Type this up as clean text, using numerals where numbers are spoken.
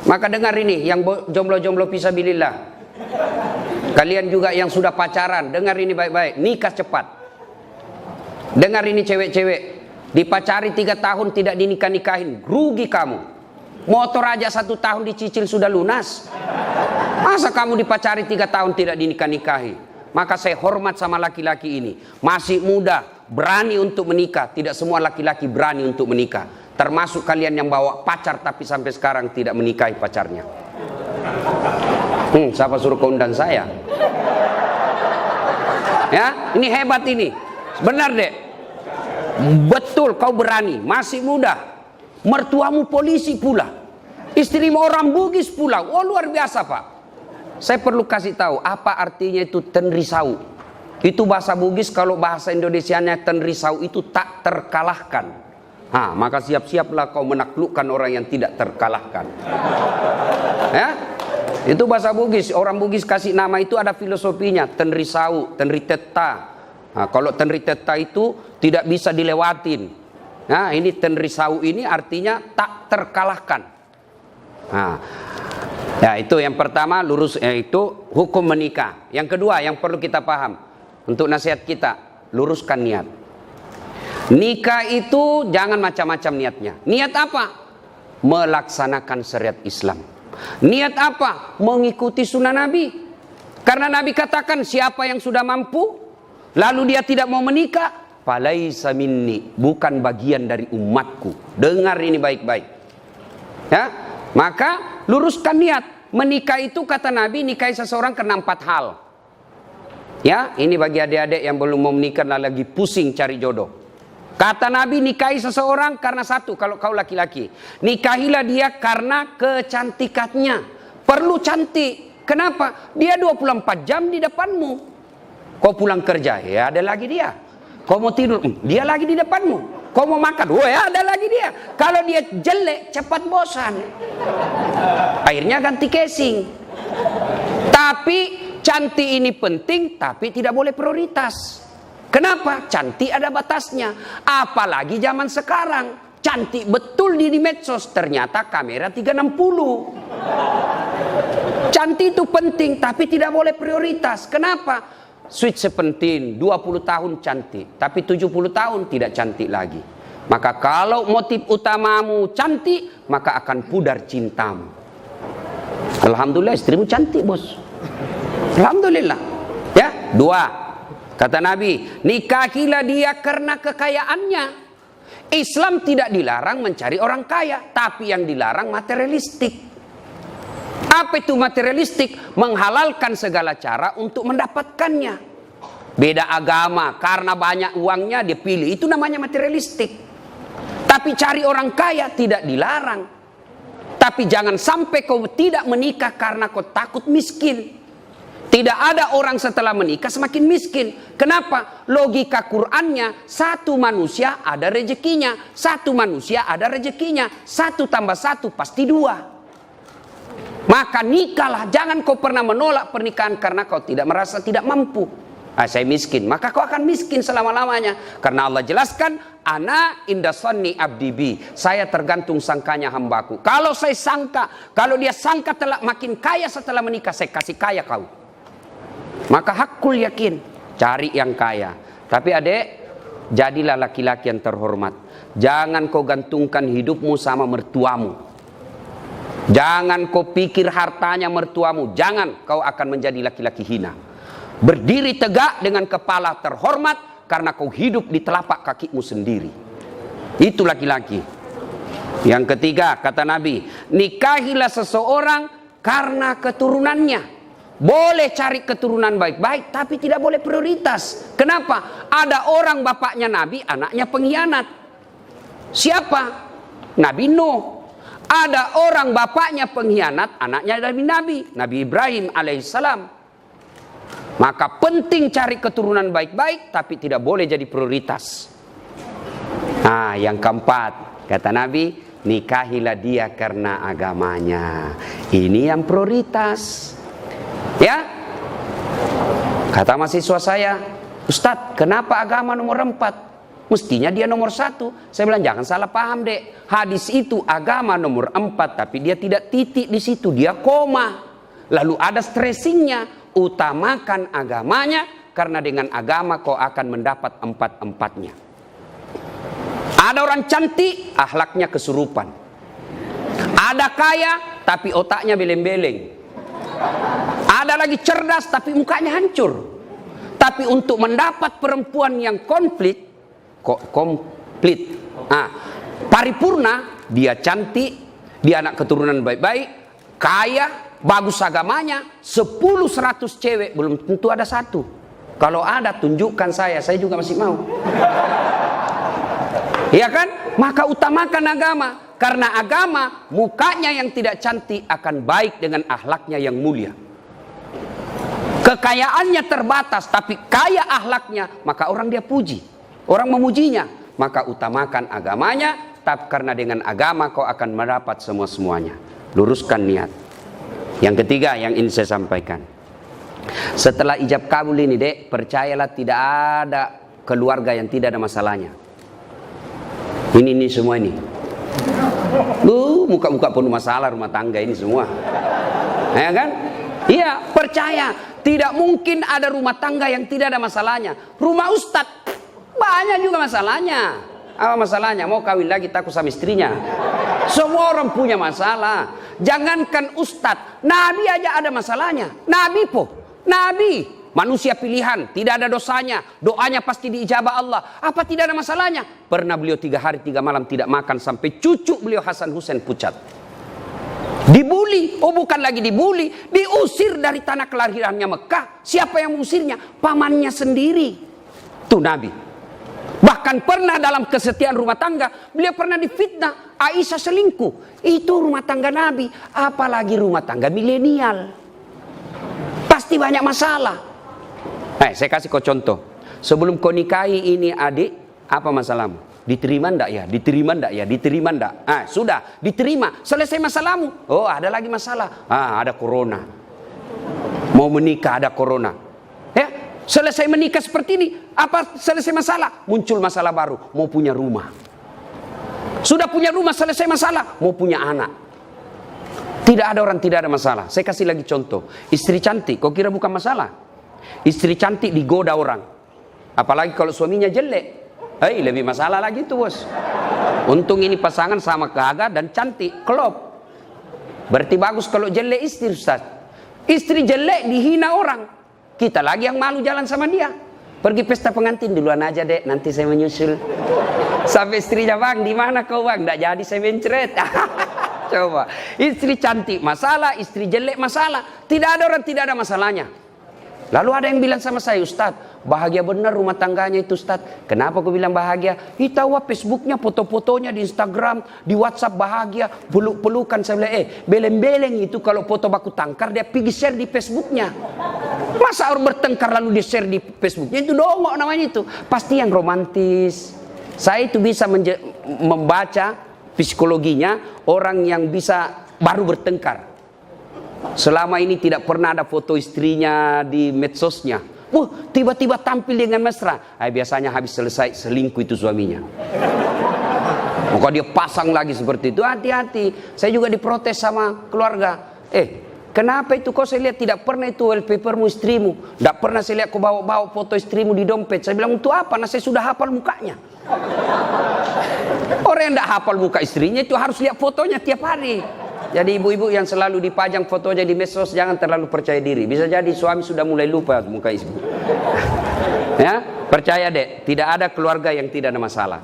Maka dengar ini, yang jomblo-jomblo fisabilillah. Kalian juga yang sudah pacaran, dengar ini baik-baik. Nikah cepat. Dengar ini cewek-cewek. Dipacari 3 tahun tidak dinikah-nikahin, rugi kamu. Motor aja 1 tahun dicicil sudah lunas. Masa kamu dipacari 3 tahun tidak dinikah-nikahi? Maka saya hormat sama laki-laki ini. Masih muda, berani untuk menikah. Tidak semua laki-laki berani untuk menikah. Termasuk kalian yang bawa pacar tapi sampai sekarang tidak menikahi pacarnya. Siapa suruh kau undang saya? Ya, ini hebat ini. Benar dek. Betul kau berani, masih muda. Mertuamu polisi pula. Istrimu orang Bugis pula. Oh luar biasa pak. Saya perlu kasih tahu apa artinya itu tenrisau. Itu bahasa Bugis, kalau bahasa Indonesianya tenrisau itu tak terkalahkan. Maka siap-siaplah kau menaklukkan orang yang tidak terkalahkan. Ya, itu bahasa Bugis. Orang Bugis kasih nama itu ada filosofinya. Tenrisau, tenriteta. Kalau tenriteta itu tidak bisa dilewatin. Nah, ini tenrisau ini artinya tak terkalahkan. Ya, itu yang pertama lurus, itu hukum menikah. Yang kedua yang perlu kita paham untuk nasihat kita, luruskan niat. Nikah itu jangan macam-macam niatnya. Niat apa? Melaksanakan syariat Islam. Niat apa? Mengikuti sunnah Nabi. Karena Nabi katakan siapa yang sudah mampu lalu dia tidak mau menikah, falaisa minni, bukan bagian dari umatku. Dengar ini baik-baik. Ya, maka luruskan niat. Menikah itu kata Nabi, nikahi seseorang karena 4 hal. Ya, ini bagi adik-adik yang belum mau menikah lagi pusing cari jodoh. Kata Nabi, nikahi seseorang karena 1, kalau kau laki-laki. Nikahilah dia karena kecantikannya. Perlu cantik. Kenapa? Dia 24 jam di depanmu. Kau pulang kerja, ya ada lagi dia. Kau mau tidur, dia lagi di depanmu. Kau mau makan, ya ada lagi dia. Kalau dia jelek, cepat bosan. Akhirnya ganti casing. Tapi cantik ini penting, tapi tidak boleh prioritas. Kenapa? Cantik ada batasnya. Apalagi zaman sekarang. Cantik betul di medsos, ternyata kamera 360. Cantik itu penting, tapi tidak boleh prioritas. Kenapa? Sweet sepenting, 20 tahun cantik, tapi 70 tahun tidak cantik lagi. Maka kalau motif utamamu cantik, maka akan pudar cintamu. Alhamdulillah istrimu cantik bos. Alhamdulillah. Ya, 2. Kata Nabi, nikahilah dia karena kekayaannya. Islam tidak dilarang mencari orang kaya, tapi yang dilarang materialistik. Apa itu materialistik? Menghalalkan segala cara untuk mendapatkannya. Beda agama, karena banyak uangnya dia pilih. Itu namanya materialistik. Tapi cari orang kaya tidak dilarang. Tapi jangan sampai kau tidak menikah karena kau takut miskin. Tidak ada orang setelah menikah semakin miskin. Kenapa? Logika Qur'annya, 1 manusia ada rezekinya. 1 manusia ada rezekinya. 1 tambah 1 pasti 2. Maka nikahlah, jangan kau pernah menolak pernikahan karena kau tidak merasa tidak mampu. Saya miskin, maka kau akan miskin selama-lamanya. Karena Allah jelaskan, ana inda sanni abdi bi. Saya tergantung sangkanya hambaku. Kalau saya sangka, kalau dia sangka telah makin kaya setelah menikah, saya kasih kaya kau. Maka hakul yakin, cari yang kaya. Tapi adek, jadilah laki-laki yang terhormat. Jangan kau gantungkan hidupmu sama mertuamu. Jangan kau pikir hartanya mertuamu. Jangan, kau akan menjadi laki-laki hina. Berdiri tegak dengan kepala terhormat karena kau hidup di telapak kakimu sendiri. Itu laki-laki. Yang ketiga, kata Nabi, nikahilah seseorang karena keturunannya. Boleh cari keturunan baik-baik, tapi tidak boleh prioritas. Kenapa? Ada orang bapaknya Nabi, anaknya pengkhianat. Siapa? Nabi Nuh. Ada orang bapaknya pengkhianat, anaknya dari Nabi Ibrahim alaihissalam. Maka penting cari keturunan baik-baik, tapi tidak boleh jadi prioritas. Yang keempat, kata Nabi, nikahilah dia karena agamanya. Ini yang prioritas. Ya, kata mahasiswa saya, Ustadz, kenapa agama nomor 4? Mestinya dia nomor 1. Saya bilang jangan salah paham dek. Hadis itu agama nomor 4, tapi dia tidak titik di situ, dia koma. Lalu ada stressingnya. Utamakan agamanya, karena dengan agama kau akan mendapat 4-4-nya. Ada orang cantik, akhlaknya kesurupan. Ada kaya, tapi otaknya beleng-beleng. Ada lagi cerdas, tapi mukanya hancur. Tapi untuk mendapat perempuan yang komplit, paripurna, dia cantik, dia anak keturunan baik-baik, kaya, bagus agamanya, 10-100 cewek, belum tentu ada 1. Kalau ada, tunjukkan saya juga masih mau. Ya kan? Maka utamakan agama. Karena agama, mukanya yang tidak cantik akan baik dengan akhlaknya yang mulia. Kekayaannya terbatas, tapi kaya akhlaknya, maka orang dia puji. Orang memujinya. Maka utamakan agamanya, tapi karena dengan agama kau akan mendapat semua-semuanya. Luruskan niat. Yang ketiga yang ingin saya sampaikan. Setelah ijab kabul ini dek, percayalah tidak ada keluarga yang tidak ada masalahnya. Ini semua ini. Muka-muka penuh masalah rumah tangga ini semua. Ya kan? Iya, percaya. Tidak mungkin ada rumah tangga yang tidak ada masalahnya. Rumah ustadz, banyak juga masalahnya. Apa masalahnya? Mau kawin lagi takut sama istrinya. Semua orang punya masalah. Jangankan ustadz, nabi aja ada masalahnya. Nabi, manusia pilihan, tidak ada dosanya, doanya pasti diijabah Allah. Apa tidak ada masalahnya? Pernah beliau 3 hari 3 malam tidak makan sampai cucu beliau Hasan Husain pucat. Dibuli, bukan lagi dibuli, diusir dari tanah kelahirannya Mekah. Siapa yang mengusirnya? Pamannya sendiri. Tuh Nabi. Bahkan pernah dalam kesetiaan rumah tangga, beliau pernah difitnah, Aisyah selingkuh. Itu rumah tangga Nabi, apalagi rumah tangga milenial. Pasti banyak masalah. Saya kasih kau contoh. Sebelum kau nikahi ini adik, apa masalahmu? Diterima ndak ya? Diterima ndak ya? Diterima ndak? Sudah, diterima. Selesai masalahmu. Oh, ada lagi masalah. Ada corona. Mau menikah ada corona. Ya, selesai menikah seperti ini, apa selesai masalah? Muncul masalah baru, mau punya rumah. Sudah punya rumah, selesai masalah, mau punya anak. Tidak ada orang tidak ada masalah. Saya kasih lagi contoh. Istri cantik, kau kira bukan masalah? Istri cantik digoda orang. Apalagi kalau suaminya jelek. Lebih masalah lagi tuh bos. Untung ini pasangan sama gagah dan cantik, klop. Berarti bagus kalau jelek istri Ustaz. Istri jelek dihina orang. Kita lagi yang malu jalan sama dia. Pergi pesta pengantin duluan aja dek, nanti saya menyusul. Sampai istrinya, bang di mana kau bang? Nggak jadi saya mencret. Coba, istri cantik masalah, istri jelek masalah. Tidak ada orang tidak ada masalahnya. Lalu ada yang bilang sama saya, Ustaz, bahagia benar rumah tangganya itu Ustaz. Kenapa aku bilang bahagia? Tahu Facebooknya, foto-fotonya di Instagram, di WhatsApp bahagia, peluk-pelukan. Saya bilang, beleng-beleng itu kalau foto baku tangkar dia pergi share di Facebooknya. Masa orang bertengkar lalu dia share di Facebooknya? Itu dongok namanya itu. Pasti yang romantis. Saya itu bisa membaca psikologinya orang yang bisa baru bertengkar. Selama ini tidak pernah ada foto istrinya di medsosnya. Tiba-tiba tampil dengan mesra. Biasanya habis selesai selingkuh itu suaminya. Maka dia pasang lagi seperti itu. Hati-hati. Saya juga diprotes sama keluarga. Kenapa itu kau saya lihat tidak pernah itu wallpapermu istrimu. Tidak pernah saya lihat kau bawa-bawa foto istrimu di dompet. Saya bilang untuk apa? Nah saya sudah hafal mukanya. Orang yang tidak hafal muka istrinya itu harus lihat fotonya tiap hari. Jadi ibu-ibu yang selalu dipajang fotonya di medsos jangan terlalu percaya diri. Bisa jadi suami sudah mulai lupa muka ibu. Ya, percaya dek, tidak ada keluarga yang tidak ada masalah.